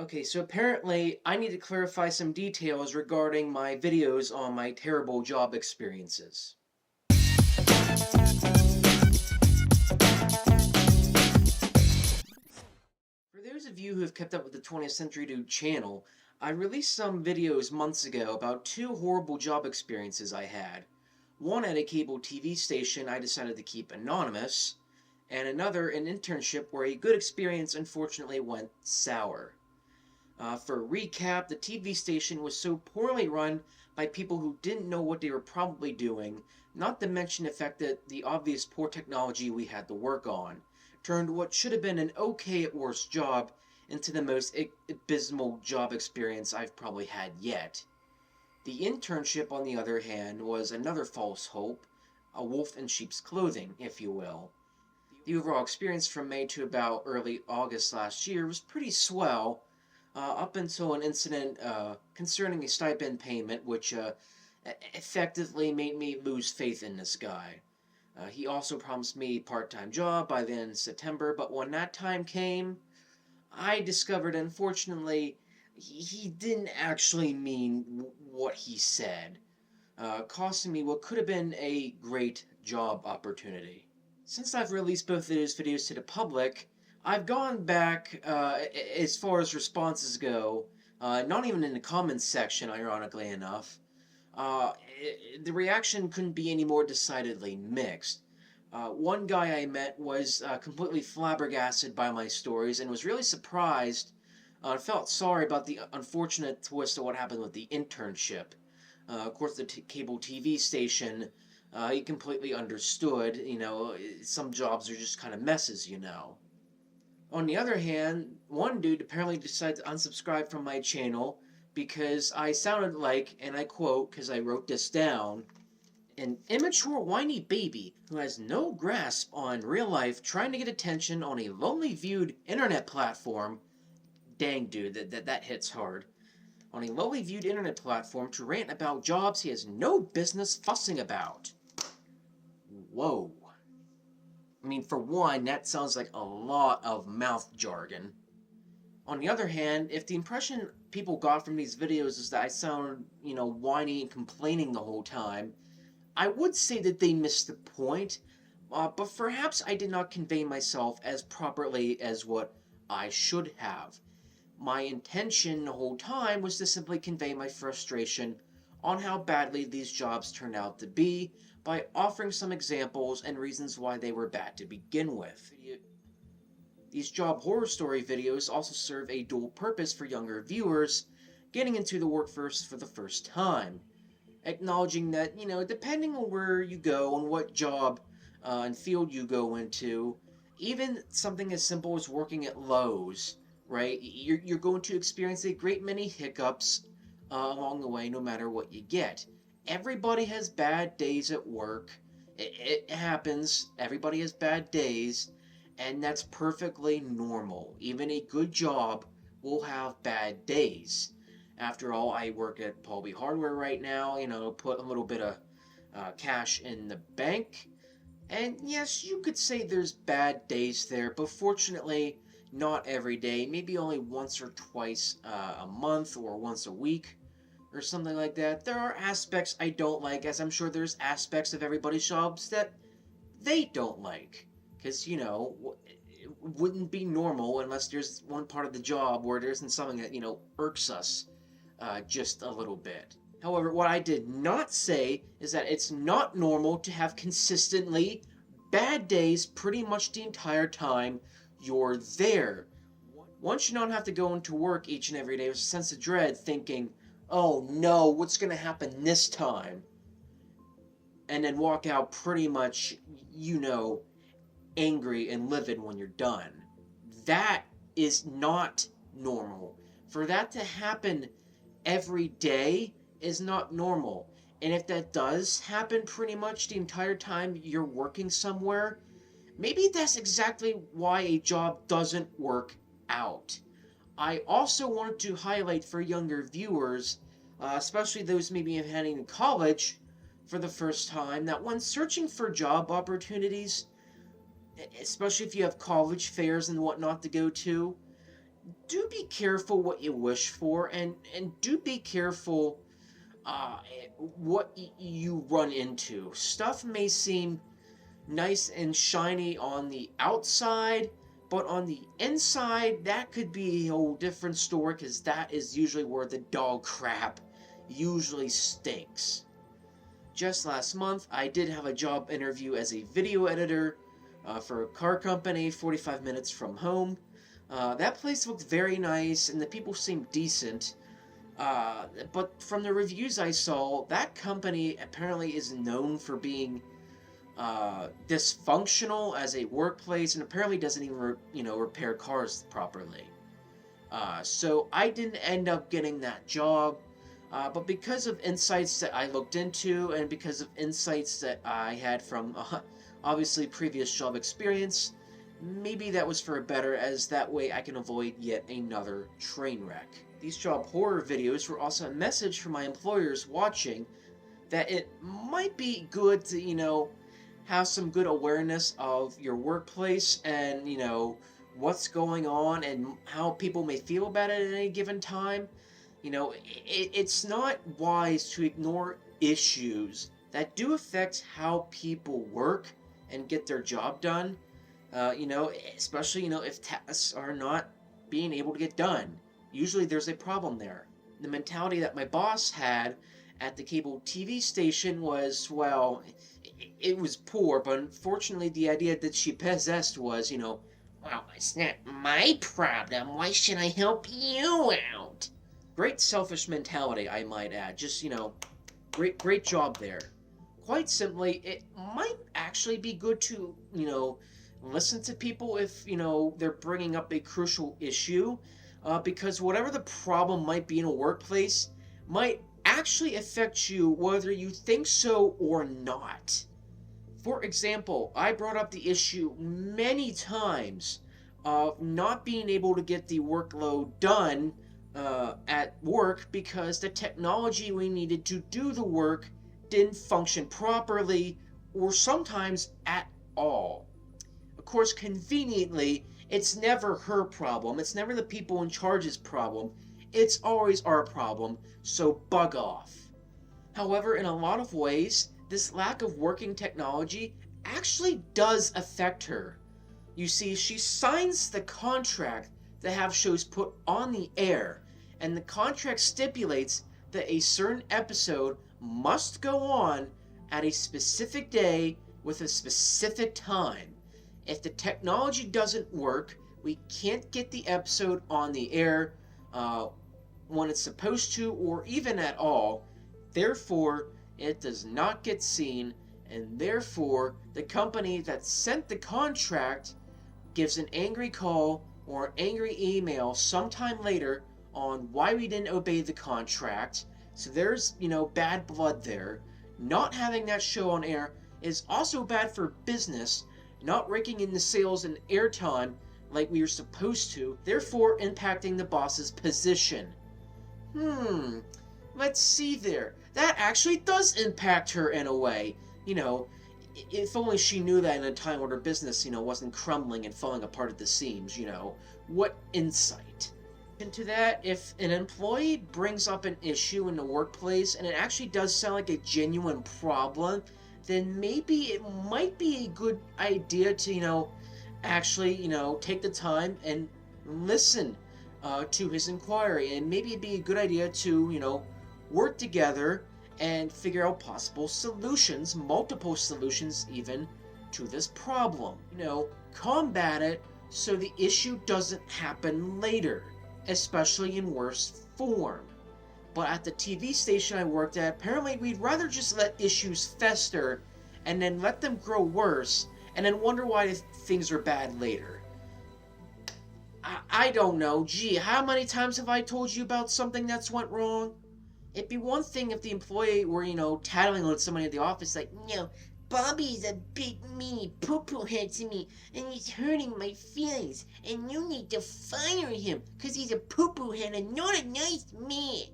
Okay, so apparently I need to clarify some details regarding my videos on my terrible job experiences. For those of you who have kept up with the 20th Century Dude channel, I released some videos months ago about two horrible job experiences I had. One at a cable TV station I decided to keep anonymous, and another an internship where a good experience unfortunately went sour. For a recap, the TV station was so poorly run by people who didn't know what they were probably doing, not to mention the fact that the obvious poor technology we had to work on turned what should have been an okay at worst job into the most abysmal job experience I've probably had yet. The internship, on the other hand, was another false hope, a wolf in sheep's clothing, if you will. The overall experience from May to about early August last year was pretty swell, up until an incident concerning a stipend payment, which effectively made me lose faith in this guy. He also promised me a part-time job by the end of September, but when that time came, I discovered, unfortunately, he didn't actually mean what he said, costing me what could have been a great job opportunity. Since I've released both of those videos to the public, I've gone back as far as responses go, not even in the comments section, ironically enough. Uh, the reaction couldn't be any more decidedly mixed. One guy I met was completely flabbergasted by my stories and was really surprised and felt sorry about the unfortunate twist of what happened with the internship. Of course, the cable TV station, he completely understood. Some jobs are just kind of messes. On the other hand, one dude apparently decided to unsubscribe from my channel because I sounded like, and I quote because I wrote this down, an immature whiny baby who has no grasp on real life trying to get attention on a lonely viewed internet platform. Dang, dude, that hits hard. On a lowly viewed internet platform to rant about jobs he has no business fussing about. Whoa. I mean, for one, that sounds like a lot of mouth jargon. On the other hand, if the impression people got from these videos is that I sound, whiny and complaining the whole time, I would say that they missed the point, but perhaps I did not convey myself as properly as what I should have. My intention the whole time was to simply convey my frustration on how badly these jobs turned out to be by offering some examples and reasons why they were bad to begin with. These job horror story videos also serve a dual purpose for younger viewers getting into the workforce for the first time, acknowledging that, depending on where you go and what job and field you go into, even something as simple as working at Lowe's, right? You're going to experience a great many hiccups along the way, no matter what you get. Everybody has bad days at work. It happens. Everybody has bad days, and that's perfectly normal. Even a good job will have bad days. After all, I work at Paul B. Hardware right now, put a little bit of cash in the bank. And yes, you could say there's bad days there, but fortunately, not every day. Maybe only once or twice a month or once a week or something like that. There are aspects I don't like, as I'm sure there's aspects of everybody's jobs that they don't like. Because, it wouldn't be normal unless there's one part of the job where there isn't something that, irks us just a little bit. However, what I did not say is that it's not normal to have consistently bad days pretty much the entire time you're there. One should not have to go into work each and every day with a sense of dread thinking, oh no, what's going to happen this time? And then walk out pretty much, angry and livid when you're done. That is not normal. For that to happen every day is not normal. And if that does happen pretty much the entire time you're working somewhere, maybe that's exactly why a job doesn't work out. I also wanted to highlight for younger viewers, especially those maybe heading to college for the first time, that when searching for job opportunities, especially if you have college fairs and whatnot to go to, do be careful what you wish for, and do be careful what you run into. Stuff may seem nice and shiny on the outside, but on the inside, that could be a whole different story, because that is usually where the dog crap usually stinks. Just last month, I did have a job interview as a video editor for a car company 45 minutes from home. That place looked very nice, and the people seemed decent. But from the reviews I saw, that company apparently is known for being dysfunctional as a workplace, and apparently doesn't even repair cars properly. So I didn't end up getting that job, but because of insights that I looked into, and because of insights that I had from obviously previous job experience, maybe that was for a better, as that way I can avoid yet another train wreck. These job horror videos were also a message for my employers watching that it might be good to, have some good awareness of your workplace, and, what's going on and how people may feel about it at any given time. It's not wise to ignore issues that do affect how people work and get their job done. Especially, if tasks are not being able to get done. Usually there's a problem there. The mentality that my boss had at the cable TV station was, well, it was poor, but unfortunately the idea that she possessed was, well, it's not my problem. Why should I help you out? Great selfish mentality, I might add. Just, great job there. Quite simply, it might actually be good to, listen to people if, they're bringing up a crucial issue, because whatever the problem might be in a workplace might actually affect you whether you think so or not. For example, I brought up the issue many times of not being able to get the workload done at work because the technology we needed to do the work didn't function properly, or sometimes at all. Of course, conveniently, it's never her problem. It's never the people in charge's problem. It's always our problem, so bug off. However, in a lot of ways, this lack of working technology actually does affect her. You see, she signs the contract to have shows put on the air, and the contract stipulates that a certain episode must go on at a specific day with a specific time. If the technology doesn't work, we can't get the episode on the air when it's supposed to, or even at all. Therefore, it does not get seen, and therefore, the company that sent the contract gives an angry call or an angry email sometime later on why we didn't obey the contract. So there's, bad blood there. Not having that show on air is also bad for business, not raking in the sales and airtime like we were supposed to, therefore impacting the boss's position. Let's see there. That actually does impact her in a way. If only she knew that in a time when her business, wasn't crumbling and falling apart at the seams, What insight. Into that, if an employee brings up an issue in the workplace and it actually does sound like a genuine problem, then maybe it might be a good idea to, actually, take the time and listen to his inquiry. And maybe it'd be a good idea to, work together and figure out possible solutions, multiple solutions even, to this problem. Combat it so the issue doesn't happen later, especially in worse form. But at the TV station I worked at, apparently we'd rather just let issues fester and then let them grow worse and then wonder why things are bad later. I don't know. Gee, how many times have I told you about something that's went wrong? It'd be one thing if the employee were, tattling on somebody at the office like, Bobby's a big meanie poo-poo head to me, and he's hurting my feelings, and you need to fire him, because he's a poo-poo head and not a nice man.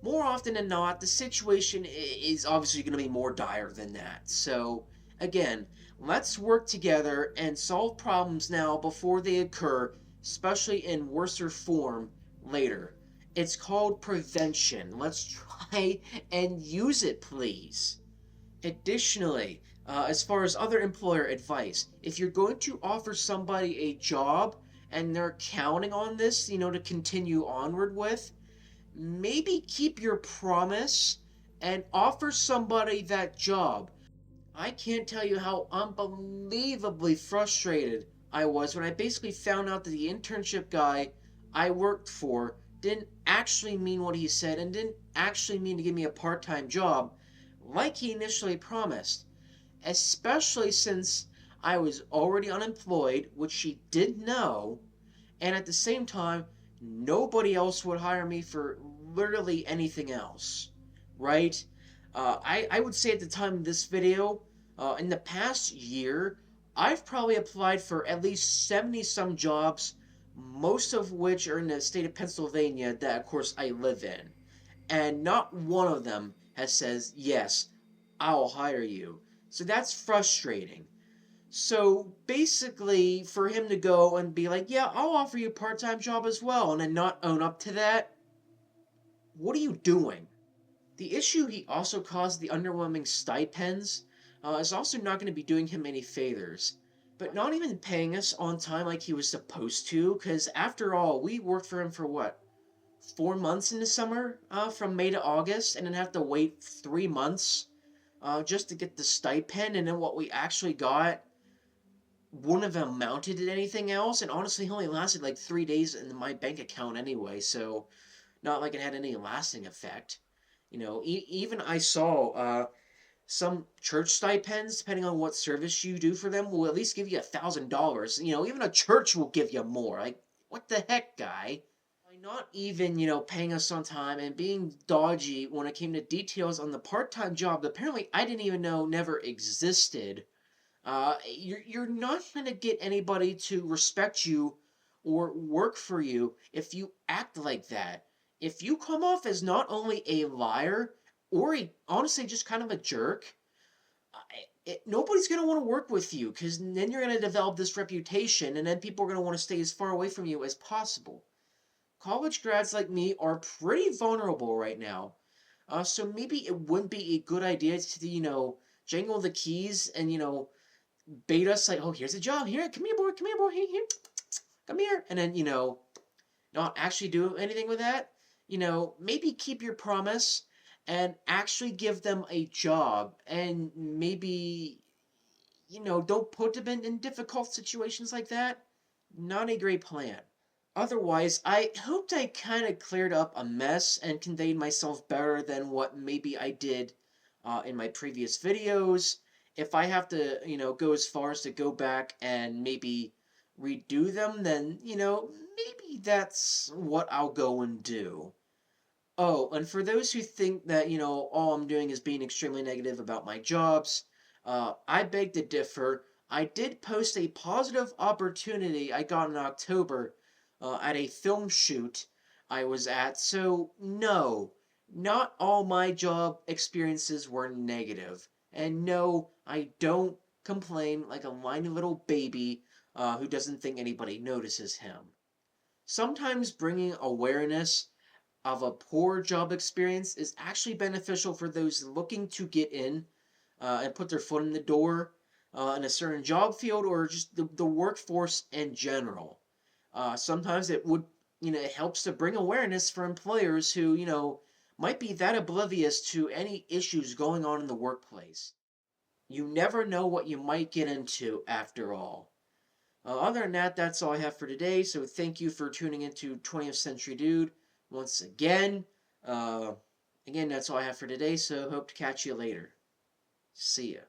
More often than not, the situation is obviously going to be more dire than that. So, again, let's work together and solve problems now before they occur, especially in worser form later. It's called prevention. Let's try and use it, please. Additionally, as far as other employer advice, if you're going to offer somebody a job and they're counting on this, to continue onward with, maybe keep your promise and offer somebody that job. I can't tell you how unbelievably frustrated I was when I basically found out that the internship guy I worked for didn't actually mean what he said and didn't actually mean to give me a part time job like he initially promised. Especially since I was already unemployed, which she did know, and at the same time, nobody else would hire me for literally anything else, right? I would say at the time of this video, in the past year, I've probably applied for at least 70 some jobs, most of which are in the state of Pennsylvania that, of course, I live in. And not one of them has says, yes, I'll hire you. So that's frustrating. So basically, for him to go and be like, yeah, I'll offer you a part time job as well, and then not own up to that, what are you doing? The issue he also caused the underwhelming stipends is also not going to be doing him any favors. But not even paying us on time like he was supposed to, because after all, we worked for him for what? 4 months in the summer, from May to August, and then have to wait 3 months just to get the stipend, and then what we actually got wouldn't have amounted to anything else. And honestly, he only lasted like 3 days in my bank account anyway, so not like it had any lasting effect. Even I saw some church stipends, depending on what service you do for them, will at least give you $1,000. Even a church will give you more. Like, what the heck, guy? By not even, paying us on time and being dodgy when it came to details on the part-time job that apparently I didn't even know never existed. You're not gonna get anybody to respect you or work for you if you act like that. If you come off as not only a liar or honestly just kind of a jerk, nobody's gonna want to work with you because then you're gonna develop this reputation, and then people are gonna want to stay as far away from you as possible. College grads like me are pretty vulnerable right now. So maybe it wouldn't be a good idea to, jangle the keys and, bait us like, oh, here's a job. Here, come here, boy. Here, come here. And then, not actually do anything with that. Maybe keep your promise and actually give them a job. And maybe, don't put them in difficult situations like that. Not a great plan. Otherwise, I hoped I kind of cleared up a mess and conveyed myself better than what maybe I did in my previous videos. If I have to, go as far as to go back and maybe redo them, then, maybe that's what I'll go and do. Oh, and for those who think that, all I'm doing is being extremely negative about my jobs, I beg to differ. I did post a positive opportunity I got in October at a film shoot I was at, so no, not all my job experiences were negative. And no, I don't complain like a whiny little baby who doesn't think anybody notices him. Sometimes bringing awareness of a poor job experience is actually beneficial for those looking to get in and put their foot in the door in a certain job field or just the workforce in general. Sometimes it would, it helps to bring awareness for employers who, might be that oblivious to any issues going on in the workplace. You never know what you might get into after all. Other than that, that's all I have for today. So thank you for tuning into 20th Century Dude once again. Again, that's all I have for today. So hope to catch you later. See ya.